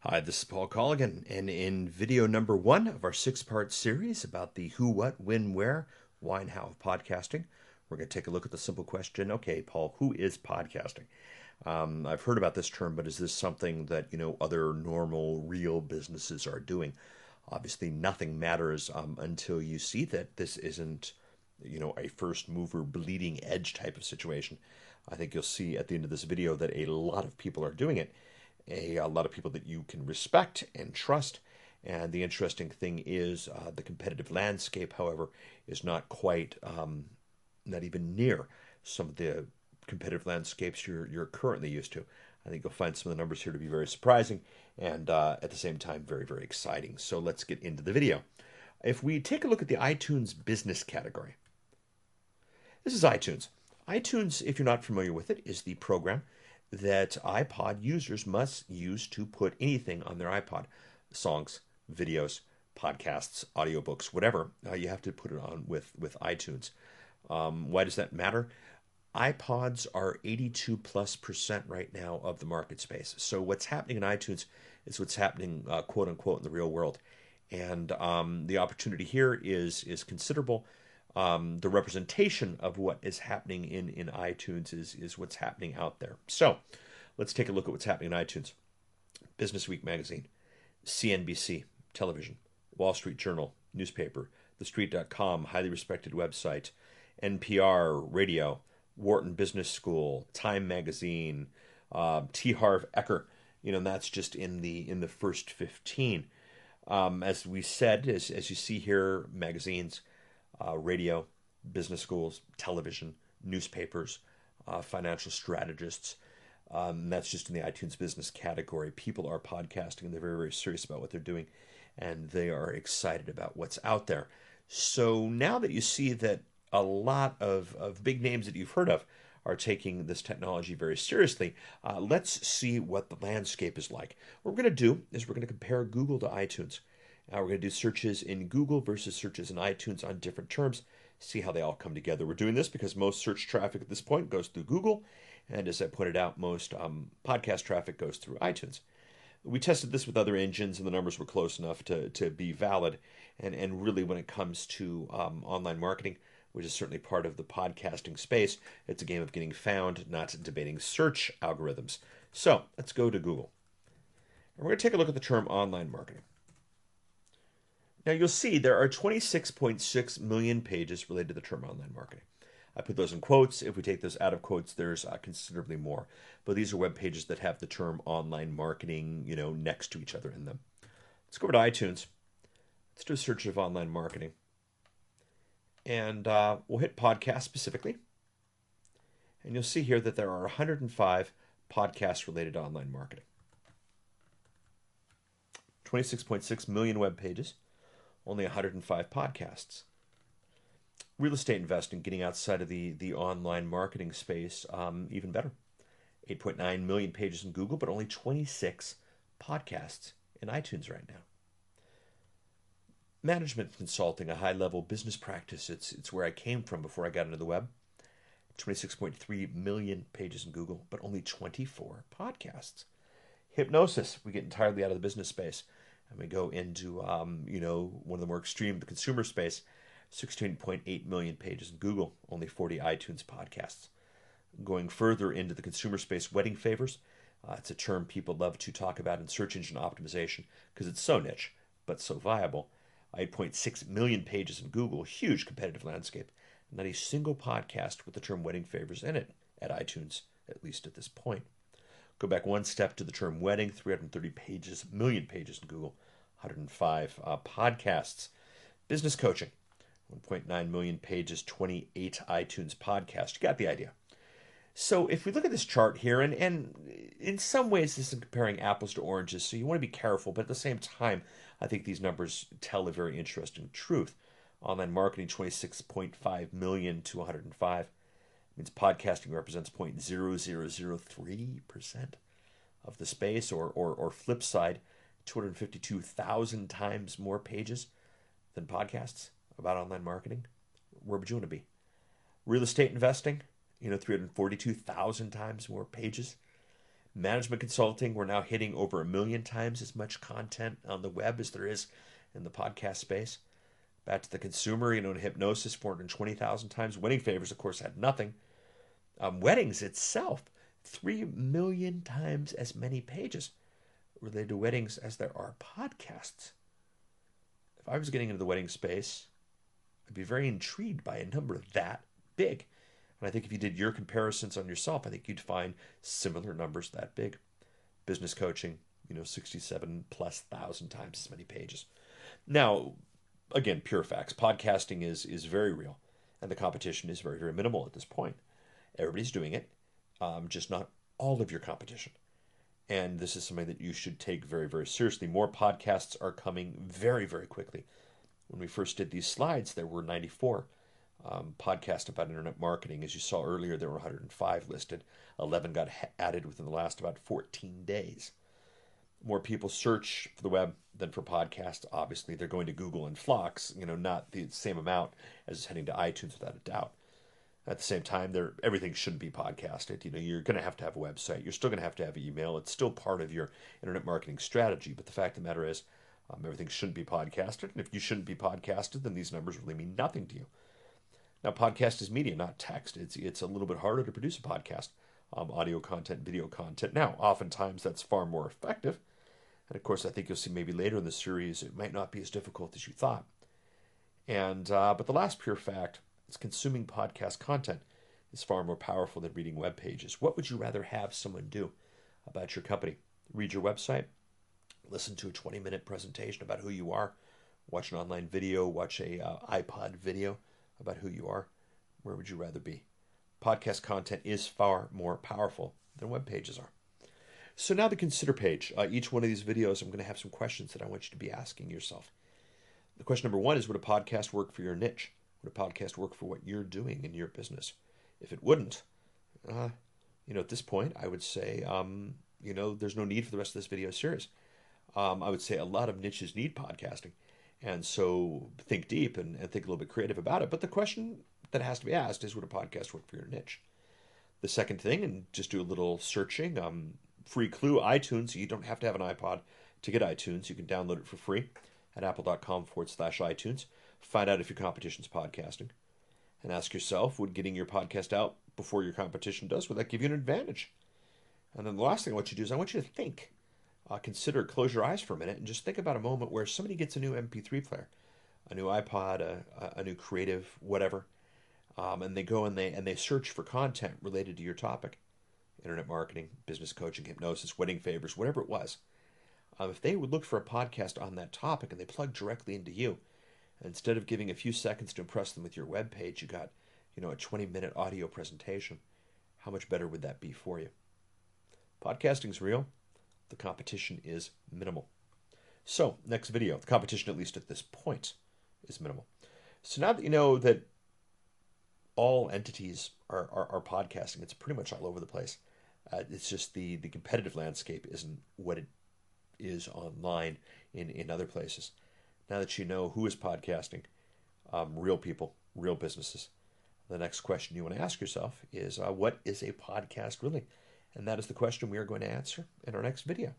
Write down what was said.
Hi, this is Paul Colligan, and in video number one of our six-part series about the who, what, when, where, why, and how of podcasting, we're going to take a look at the simple question, okay, Paul, who is podcasting? I've heard about this term, but is this something that, other normal, real businesses are doing? Obviously, nothing matters until you see that this isn't, a first mover, bleeding edge type of situation. I think you'll see at the end of this video that a lot of people are doing it, a lot of people that you can respect and trust. And the interesting thing is the competitive landscape, however, is not quite, not even near some of the competitive landscapes you're currently used to. I think you'll find some of the numbers here to be very surprising and at the same time very, very exciting. So let's get into the video. If we take a look at the iTunes business category, this is iTunes. iTunes, if you're not familiar with it, is the program that iPod users must use to put anything on their iPod. Songs, videos, podcasts, audiobooks, whatever. You have to put it on with iTunes. Why does that matter? iPods are 82+% right now of the market space. So what's happening in iTunes is what's happening, quote unquote, in the real world. And the opportunity here is considerable. The representation of what is happening in iTunes is what's happening out there. So let's take a look at what's happening in iTunes. Business Week magazine, CNBC, television, Wall Street Journal, newspaper, TheStreet.com, highly respected website, NPR, radio, Wharton Business School, Time magazine, T. Harv Eker. And that's just in the first 15. As we said, as you see here, magazines, radio, business schools, television, newspapers, financial strategists. That's just in the iTunes business category. People are podcasting and they're very, very serious about what they're doing and they are excited about what's out there. So now that you see that a lot of big names that you've heard of are taking this technology very seriously, let's see what the landscape is like. What we're going to do is we're going to compare Google to iTunes. We're going to do searches in Google versus searches in iTunes on different terms, see how they all come together. We're doing this because most search traffic at this point goes through Google, and as I pointed out, most podcast traffic goes through iTunes. We tested this with other engines, and the numbers were close enough to be valid. And really, when it comes to online marketing, which is certainly part of the podcasting space, it's a game of getting found, not debating search algorithms. So let's go to Google. And we're going to take a look at the term online marketing. Now you'll see there are 26.6 million pages related to the term online marketing. I put those in quotes. If we take those out of quotes, there's considerably more. But these are web pages that have the term online marketing, next to each other in them. Let's go over to iTunes. Let's do a search of online marketing. And we'll hit podcast specifically. And you'll see here that there are 105 podcasts related to online marketing. 26.6 million web pages. Only 105 podcasts. Real estate investing, getting outside of the online marketing space, even better. 8.9 million pages in Google, but only 26 podcasts in iTunes right now. Management consulting, a high-level business practice. It's where I came from before I got into the web. 26.3 million pages in Google, but only 24 podcasts. Hypnosis, we get entirely out of the business space. And we go into, one of the more extreme, the consumer space, 16.8 million pages in Google, only 40 iTunes podcasts. Going further into the consumer space, wedding favors. It's a term people love to talk about in search engine optimization because it's so niche, but so viable. 8.6 million pages in Google, huge competitive landscape. Not a single podcast with the term wedding favors in it at iTunes, at least at this point. Go back one step to the term wedding, 330 pages, million pages in Google, 105 podcasts. Business coaching, 1.9 million pages, 28 iTunes podcasts. You got the idea. So if we look at this chart here, and in some ways this is comparing apples to oranges, so you want to be careful, but at the same time, I think these numbers tell a very interesting truth. Online marketing, 26.5 million to 105. Means podcasting represents 0.0003% of the space, or flip side, 252,000 times more pages than podcasts about online marketing. Where would you want to be? Real estate investing, 342,000 times more pages. Management consulting, we're now hitting over 1 million times as much content on the web as there is in the podcast space. Back to the consumer, in hypnosis, 420,000 times. Wedding favors, of course, had nothing. Weddings itself, 3 million times as many pages related to weddings as there are podcasts. If I was getting into the wedding space, I'd be very intrigued by a number that big. And I think if you did your comparisons on yourself, I think you'd find similar numbers that big. Business coaching, 67 plus thousand times as many pages. Now, again, pure facts. Podcasting is very real, and the competition is very, very minimal at this point. Everybody's doing it, just not all of your competition. And this is something that you should take very, very seriously. More podcasts are coming very, very quickly. When we first did these slides, there were 94 podcasts about internet marketing. As you saw earlier, there were 105 listed. 11 got added within the last about 14 days. More people search for the web than for podcasts. Obviously, they're going to Google and Flocks, not the same amount as heading to iTunes without a doubt. At the same time, everything shouldn't be podcasted. You're going to have a website. You're still going to have email. It's still part of your internet marketing strategy. But the fact of the matter is, everything shouldn't be podcasted. And if you shouldn't be podcasted, then these numbers really mean nothing to you. Now, podcast is media, not text. It's a little bit harder to produce a podcast. Audio content, video content. Now, oftentimes that's far more effective. And of course, I think you'll see maybe later in the series, it might not be as difficult as you thought. And but the last pure fact is consuming podcast content is far more powerful than reading web pages. What would you rather have someone do about your company? Read your website, listen to a 20-minute presentation about who you are, watch an online video, watch a iPod video about who you are. Where would you rather be? Podcast content is far more powerful than web pages are. So now the consider page. Each one of these videos, I'm going to have some questions that I want you to be asking yourself. The question number one is, would a podcast work for your niche? Would a podcast work for what you're doing in your business? If it wouldn't, at this point, I would say, there's no need for the rest of this video series. I would say a lot of niches need podcasting. And so think deep and think a little bit creative about it. But the question that has to be asked is, would a podcast work for your niche? The second thing, and just do a little searching, free clue, iTunes. You don't have to have an iPod to get iTunes. You can download it for free at apple.com/iTunes. Find out if your competition's podcasting. And ask yourself, would getting your podcast out before your competition does, would that give you an advantage? And then the last thing I want you to do is I want you to think. Consider, close your eyes for a minute and just think about a moment where somebody gets a new MP3 player, a new iPod, a new Creative, whatever, and they go and they search for content related to your topic. Internet marketing, business coaching, hypnosis, wedding favors, whatever it was. If they would look for a podcast on that topic and they plug directly into you, instead of giving a few seconds to impress them with your web page, you got, a 20-minute audio presentation. How much better would that be for you? Podcasting's real. The competition is minimal. So, next video. The competition, at least at this point, is minimal. So now that you know that all entities are podcasting, it's pretty much all over the place. It's just the competitive landscape isn't what it is online in other places. Now that you know who is podcasting, real people, real businesses, the next question you want to ask yourself is, what is a podcast really? And that is the question we are going to answer in our next video.